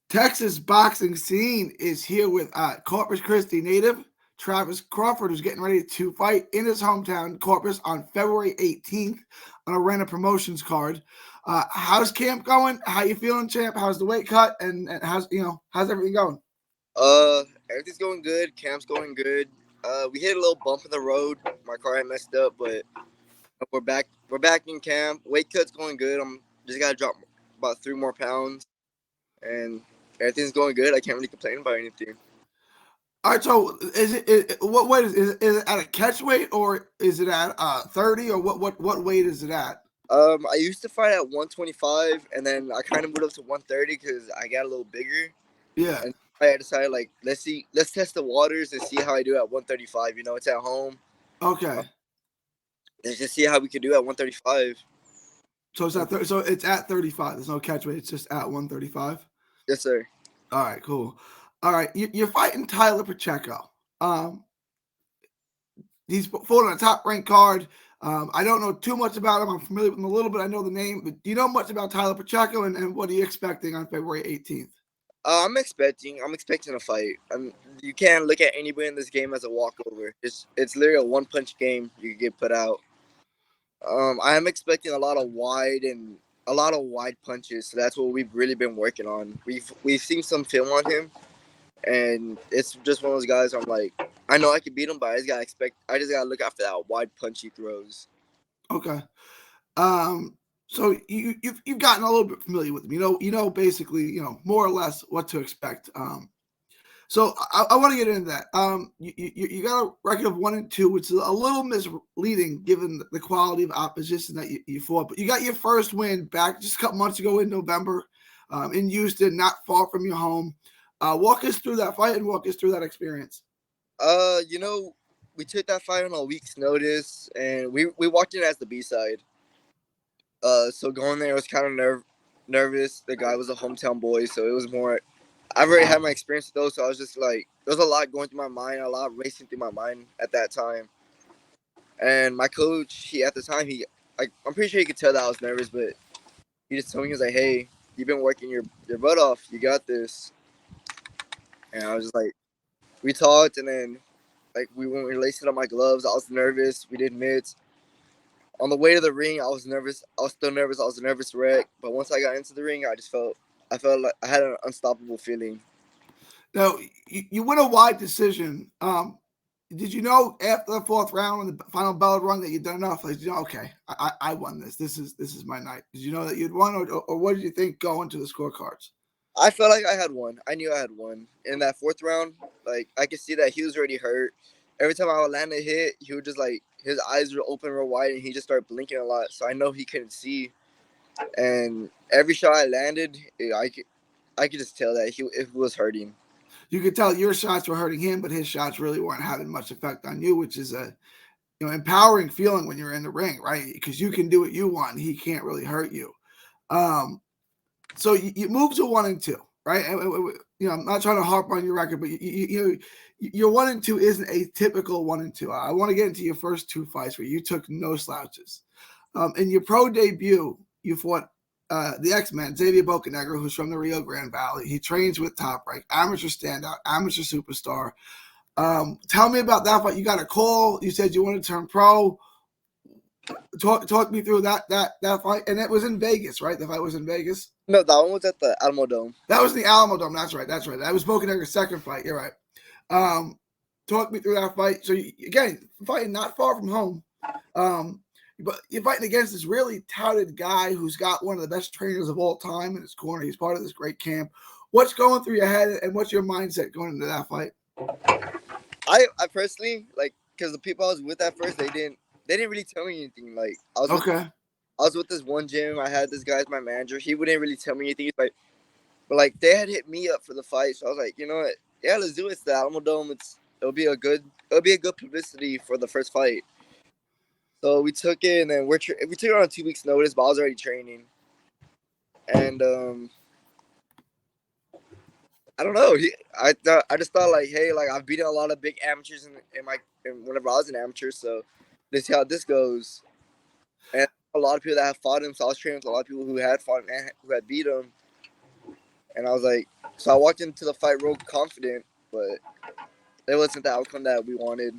Texas boxing scene is here with Corpus Christi native Travis Crawford, who's getting ready to fight in his hometown, Corpus, on February 18th on a Reyna Promotions card. How's camp going? How you feeling, champ? How's the weight cut? And how's everything going? Everything's going good. Camp's going good. We hit a little bump in the road. My car had messed up, but we're back. We're back in camp. Weight cut's going good. I'm just gotta drop about 3 more pounds, and everything's going good. I can't really complain about anything. All right, so what weight is it at a catch weight or is it at 30 or what weight is it at? I used to fight at 125, and then I kind of moved up to 130 because I got a little bigger, Yeah. and I decided like let's test the waters and see how I do at 135. It's at home. Okay. Let's just see how we can do at 135. So it's at 35. There's no catch weight. It's just at 135. Yes, sir. All right, cool. All right, you're fighting Tyler Pacheco. Um, he's fought on a top ranked card. I don't know too much about him. I'm familiar with him a little bit. I know the name, but do you know much about Tyler Pacheco and what are you expecting on February 18th? I'm expecting a fight. You can't look at anybody in this game as a walkover. It's literally a one punch game. You can get put out. I am expecting a lot of wide punches. So that's what we've really been working on. We've seen some film on him, and it's just one of those guys. I'm like, I know I can beat him, but I just gotta look out for that wide punch he throws. Okay. So you've gotten a little bit familiar with him. Basically, more or less what to expect. So I want to get into that. You got a record of 1-2, which is a little misleading given the quality of opposition that you fought. But you got your first win back just a couple months ago in November, in Houston, not far from your home. Walk us through that fight and walk us through that experience. Uh, you know, we took that fight on a week's notice, and we walked in as the B side. So going there was kind of nervous. The guy was a hometown boy, so it was more. I've already had my experience with those, so I was just like, there was a lot going through my mind, a lot racing through my mind at that time. And my coach, he at the time, I'm pretty sure he could tell that I was nervous, but he just told me, he was like, "Hey, you've been working your butt off. You got this." And I was just like, we talked, and then like when we laced on my gloves, I was nervous. We did mitts. On the way to the ring, I was nervous. I was still nervous. I was a nervous wreck. But once I got into the ring, I felt like I had an unstoppable feeling. Now you win a wide decision. Did you know after the fourth round when the final bell rung that you'd done enough? Like, okay, I won this. This is my night. Did you know that you'd won, or what did you think going to the scorecards? I felt like I had won. I knew I had won. In that fourth round, like I could see that he was already hurt. Every time I would land a hit, he would just like his eyes were open real wide and he just started blinking a lot. So I know he couldn't see. And every shot I landed, I could just tell that it was hurting. You could tell your shots were hurting him, but his shots really weren't having much effect on you, which is a empowering feeling when you're in the ring, right? Because you can do what you want. He can't really hurt you. Um, so you move to 1-2, right? I'm not trying to harp on your record, but your 1-2 isn't a typical 1-2. I want to get into your first two fights where you took no slouches. In your pro debut, you fought the X-Men, Xavier Bocanegra, who's from the Rio Grande Valley. He trains with Top Rank, amateur standout, amateur superstar. Tell me about that fight. You got a call. You said you wanted to turn pro. Talk me through that fight, and it was in Vegas, right? The fight was in Vegas. No, that one was at the Alamo Dome. That was the Alamo Dome. That's right. That was Bocanegra's second fight. You're right. Talk me through that fight. So again, fighting not far from home. But you're fighting against this really touted guy who's got one of the best trainers of all time in his corner. He's part of this great camp. What's going through your head, and what's your mindset going into that fight? I personally like because the people I was with at first they didn't really tell me anything. Like I was with this one gym. I had this guy as my manager. He wouldn't really tell me anything. But like they had hit me up for the fight, so I was like, you know what? Yeah, let's do it. It's the Alamo Dome. It'll be a good publicity for the first fight. So we took it, and then we took it on 2 weeks' notice. But I was already training, and I don't know. I just thought like, hey, like I've beaten a lot of big amateurs whenever I was an amateur, so let's see how this goes. And a lot of people that have fought him, so I was training with a lot of people who had fought him and who had beat him. And I was like, so I walked into the fight real confident, but it wasn't the outcome that we wanted.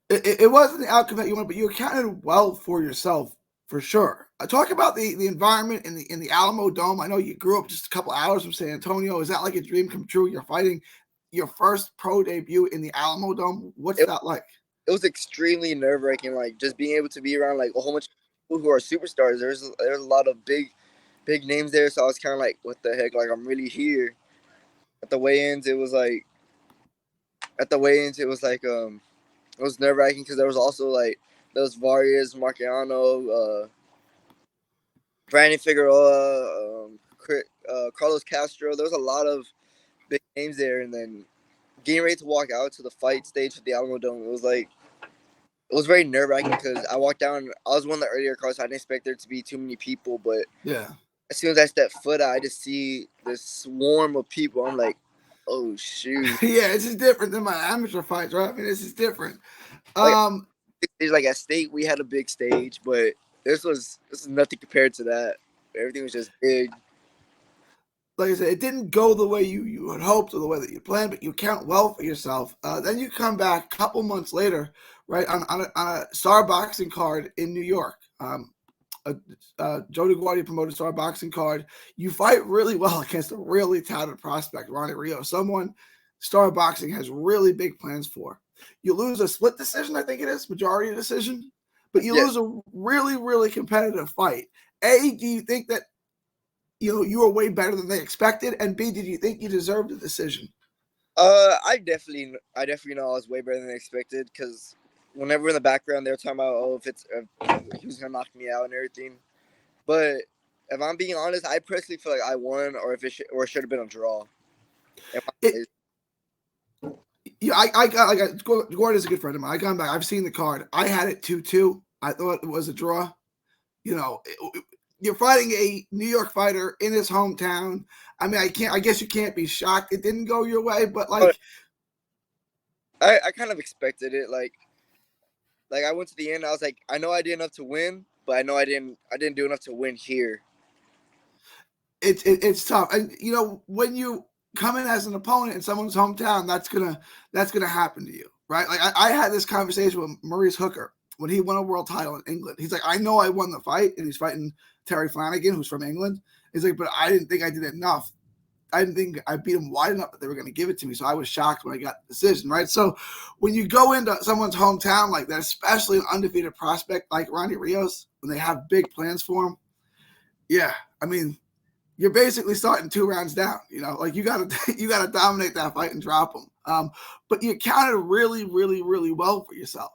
It wasn't the outcome that you wanted, but you accounted well for yourself for sure. Talk about the environment in the Alamo Dome. I know you grew up just a couple hours from San Antonio. Is that like a dream come true? You're fighting your first pro debut in the Alamo Dome. What's It, that like? it was extremely nerve wracking. Like just being able to be around like a whole bunch of people who are superstars. There's a lot of big names there. So I was kind of like, what the heck? Like I'm really here. At the weigh-ins, it was like it was nerve wracking because there was also like those Vargas, Marciano, Brandon Figueroa, Carlos Castro. There was a lot of big names there, and then getting ready to walk out to the fight stage at the Alamo Dome, it was very nerve wracking because I walked down. I was one of the earlier cars, so I didn't expect there to be too many people. But Yeah. as soon as I step foot out, I just see this swarm of people. I'm like, oh shoot! Yeah, it's just different than my amateur fights, right? I mean, this is different. Like, Um, like at state, we had a big stage, but this was nothing compared to that. Everything was just big. like I said, it didn't go the way you had hoped or the way that you planned, but you count well for yourself. Then you come back a couple months later, right, on a star boxing card in New York. Joe DeGuardia promoted star boxing card. You fight really well against a really touted prospect, Ronnie Rio, someone star boxing has really big plans for. You lose a split decision, I think it is, majority decision, but you Yeah. lose a really, really competitive fight. A, do you think that you were way better than they expected? And B, did you think you deserved a decision? I definitely know I was way better than expected because whenever in the background they were talking about, oh, if he was gonna knock me out and everything. But if I'm being honest, I personally feel like I won, or if it should have been a draw. It, yeah, I got like Gordon's a good friend of mine. I got back. I've seen the card. I had it 2-2. I thought it was a draw. You're fighting a New York fighter in his hometown. I mean, I guess you can't be shocked it didn't go your way, but like, I kind of expected it. Like I went to the end. I was like, I know I did enough to win, but I know I didn't do enough to win here. it's tough. And when you come in as an opponent in someone's hometown, that's gonna happen to you, right? Like I had this conversation with Maurice Hooker when he won a world title in England. He's like, I know I won the fight, and he's fighting Terry Flanagan, who's from England. He's like, but I didn't think I did enough. I didn't think I beat him wide enough that they were going to give it to me. So I was shocked when I got the decision, right? So when you go into someone's hometown like that, especially an undefeated prospect like Ronnie Rios, when they have big plans for him, yeah, I mean, you're basically starting 2 rounds down. Like you got to dominate that fight and drop them. But you counted really, really, really well for yourself.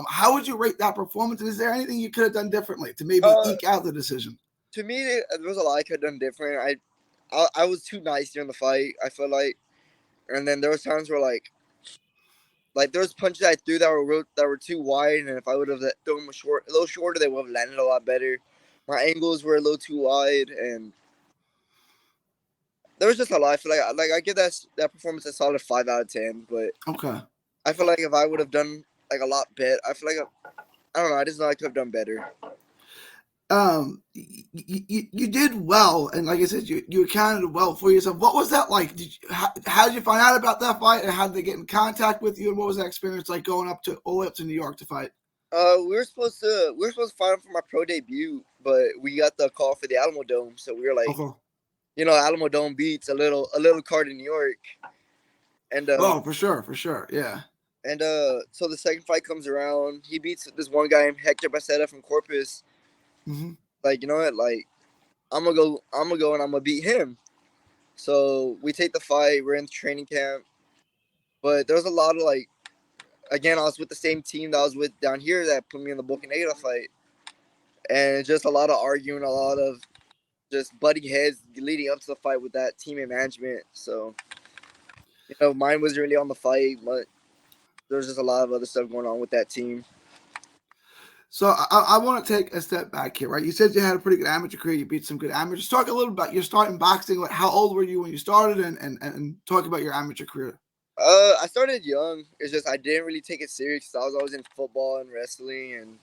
How would you rate that performance? And is there anything you could have done differently to maybe eke out the decision? To me, there was a lot I could have done different. I was too nice during the fight. I feel like, and then there was times where like there was punches I threw that were too wide, and if I would have thrown them a little shorter, they would have landed a lot better. My angles were a little too wide, and there was just a lot. I feel like I give that performance a solid 5 out of 10. But Okay. I feel like if I would have done like a lot better, I feel like I don't know. I just know I could have done better. You did well, and like I said, you accounted well for yourself. What was that like? How did you find out about that fight, and how did they get in contact with you? And what was that experience like going all the way up to New York to fight? We were supposed to fight him for my pro debut, but we got the call for the Alamo Dome, so we were like, Okay. Alamo Dome beats a little card in New York, and Oh, for sure, yeah. and so the second fight comes around, he beats this one guy named Hector Bacetta from Corpus. Mm-hmm. Like, you know what, like I'm gonna go, and I'm gonna beat him. So we take the fight. We're in training camp, but there was a lot of like, again, I was with the same team that I was with down here that put me in the Bocanegra fight, and just a lot of arguing, a lot of just butting heads leading up to the fight with that team and management. So, mine was really on the fight, but there's just a lot of other stuff going on with that team. So I want to take a step back here, right? You said you had a pretty good amateur career. You beat some good amateurs. Talk a little about your start in boxing. Like, how old were you when you started, and talk about your amateur career. I started young. It's just I didn't really take it serious. I was always in football and wrestling, and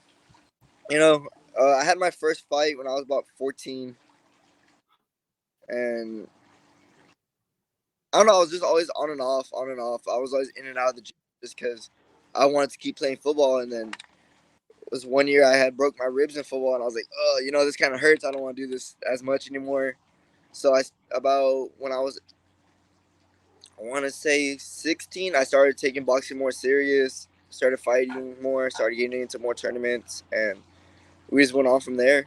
I had my first fight when I was about 14, and I don't know. I was just always on and off, on and off. I was always in and out of the gym just because I wanted to keep playing football. And then it was one year I had broke my ribs in football, and I was like, oh, this kind of hurts. I don't want to do this as much anymore. So about when I was, I want to say 16, I started taking boxing more serious. Started fighting more. Started getting into more tournaments, and we just went on from there.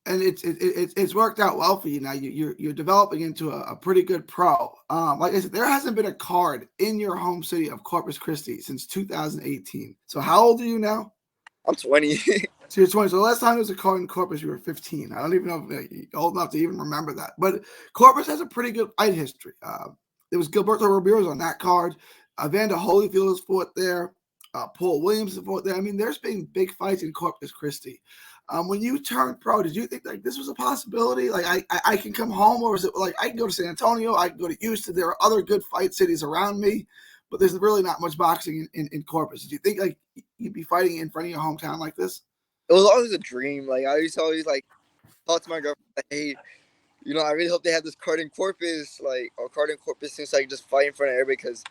And it's worked out well for you now. You're developing into a pretty good pro. Like I said, there hasn't been a card in your home city of Corpus Christi since 2018. So how old are you now? I'm 20. So you're 20. So the last time there was a card in Corpus, you were 15. I don't even know if you're old enough to even remember that. But Corpus has a pretty good fight history. There was Gilberto Ramirez on that card. Evander Holyfield has fought there. Paul Williams has fought there. I mean, there's been big fights in Corpus Christi. When you turned pro, did you think like this was a possibility? Like I can come home, or is it like I can go to San Antonio, I can go to Houston? There are other good fight cities around me, but there's really not much boxing in Corpus. Did you think like you'd be fighting in front of your hometown like this? It was always a dream. Like I used to always like talk to my girlfriend, like, hey, I really hope they have this card in Corpus, like or card in Corpus, so I can just fight in front of everybody because,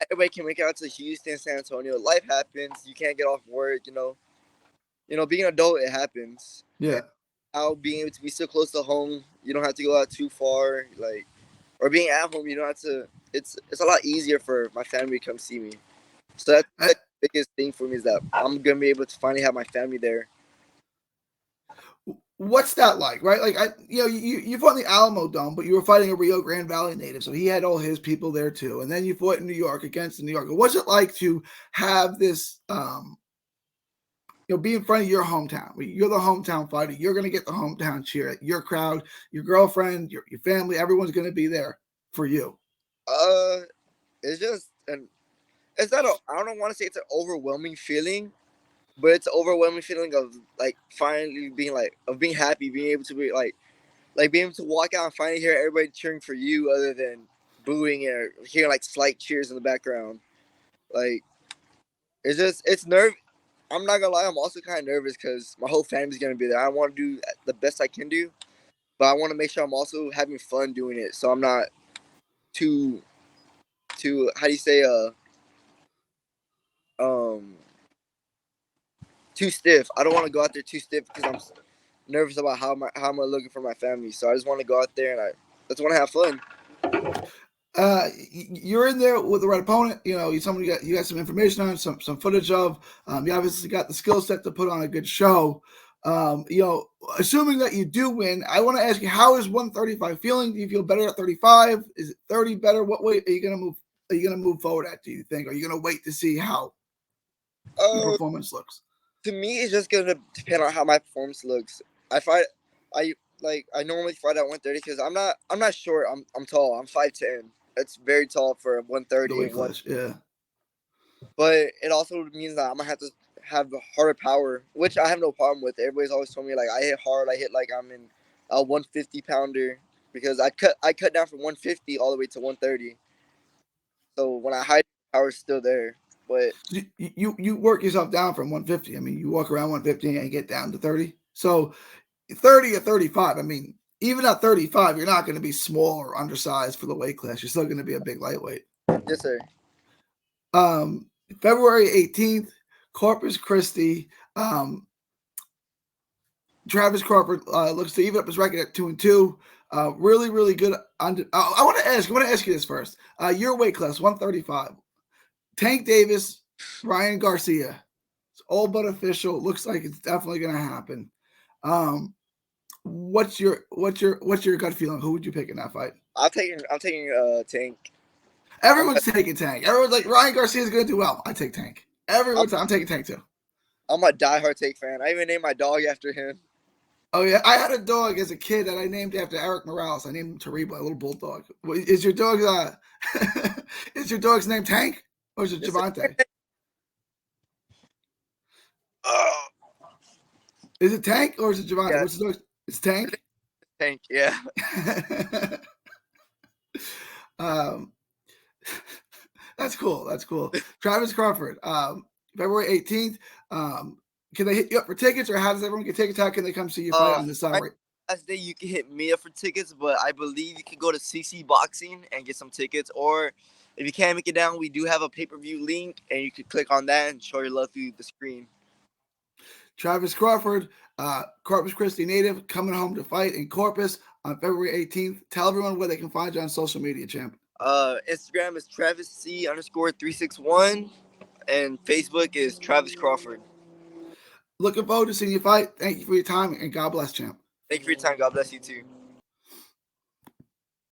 everybody can make it out to Houston, San Antonio. Life happens. You can't get off work. Being an adult, it happens. Yeah. And now being able to be so close to home, you don't have to go out too far, or being at home, you don't have to. It's a lot easier for my family to come see me. So that's the biggest thing for me is that I'm gonna be able to finally have my family there. What's that like, right? Like you fought in the Alamo Dome, but you were fighting a Rio Grande Valley native, so he had all his people there too. And then you fought in New York against the New Yorker. What's it like to have this? Be in front of your hometown. You're the hometown fighter. You're going to get the hometown cheer. Your crowd, your girlfriend, your family, everyone's going to be there for you. It's just it's not I don't want to say it's an overwhelming feeling, but it's an overwhelming feeling of like finally being happy, being able to be like being able to walk out and finally hear everybody cheering for you, other than booing or hearing like slight cheers in the background. Like it's nerve. I'm not gonna lie, I'm also kind of nervous because my whole family's gonna be there. I want to do the best I can do, but I want to make sure I'm also having fun doing it, so I'm not too how do you say too stiff. I don't want to go out there too stiff because I'm nervous about how I'm looking for my family. So I just want to go out there and I just want to have fun. You're in there with the right opponent. Somebody you got some information on, some footage of. You obviously got the skill set to put on a good show. Assuming that you do win, I want to ask you, how is 135 feeling? Do you feel better at 35? Is it 30 better? What way are you gonna move? Are you gonna move forward at? Do you think? Are you gonna wait to see how your performance looks? To me, it's just gonna depend on how my performance looks. I normally fight at 130 because I'm not short. I'm tall. I'm 5'10". That's very tall for 130. Yeah. But it also means that I'm gonna have to have harder power, which I have no problem with. Everybody's always told me like I hit hard. I hit like I'm in a 150 pounder because I cut down from 150 all the way to 130. So when I hide, power is still there. But you work yourself down from 150. I mean, you walk around 150 and get down to 30. So 30 or 35. I mean, even at 35, you're not going to be small or undersized for the weight class. You're still going to be a big lightweight. Yes, sir. February 18th, Corpus Christi. Travis Crawford looks to even up his record at 2-2. Really, really good. I want to ask you this first. Your weight class, 135. Tank Davis, Ryan Garcia. It's all but official. Looks like it's definitely going to happen. What's your gut feeling? Who would you pick in that fight? I'm taking Tank. Everyone's taking Tank. Everyone's like Ryan Garcia's going to do well. I take Tank. I'm taking Tank too. I'm a diehard Tank fan. I even named my dog after him. Oh yeah, I had a dog as a kid that I named after Eric Morales. I named him Tariba, a little bulldog. Is your dog's is your dog's name Tank or is it Javante? Is it Tank or is it Javante? Yeah. What's the dog? It's Tank. Tank, yeah. That's cool. That's cool. Travis Crawford, February 18th. Can they hit you up for tickets, or how does everyone get tickets? How can they come see you fight on this summer? last day you can hit me up for tickets, but I believe you can go to CC Boxing and get some tickets. Or if you can't make it down, we do have a pay-per-view link, and you can click on that and show your love through the screen. Travis Crawford, Corpus Christi native, coming home to fight in Corpus on February 18th. Tell everyone where they can find you on social media, champ. Instagram is TravisC_361, and Facebook is Travis Crawford. Looking forward to seeing you fight. Thank you for your time, and God bless, champ. Thank you for your time. God bless you too.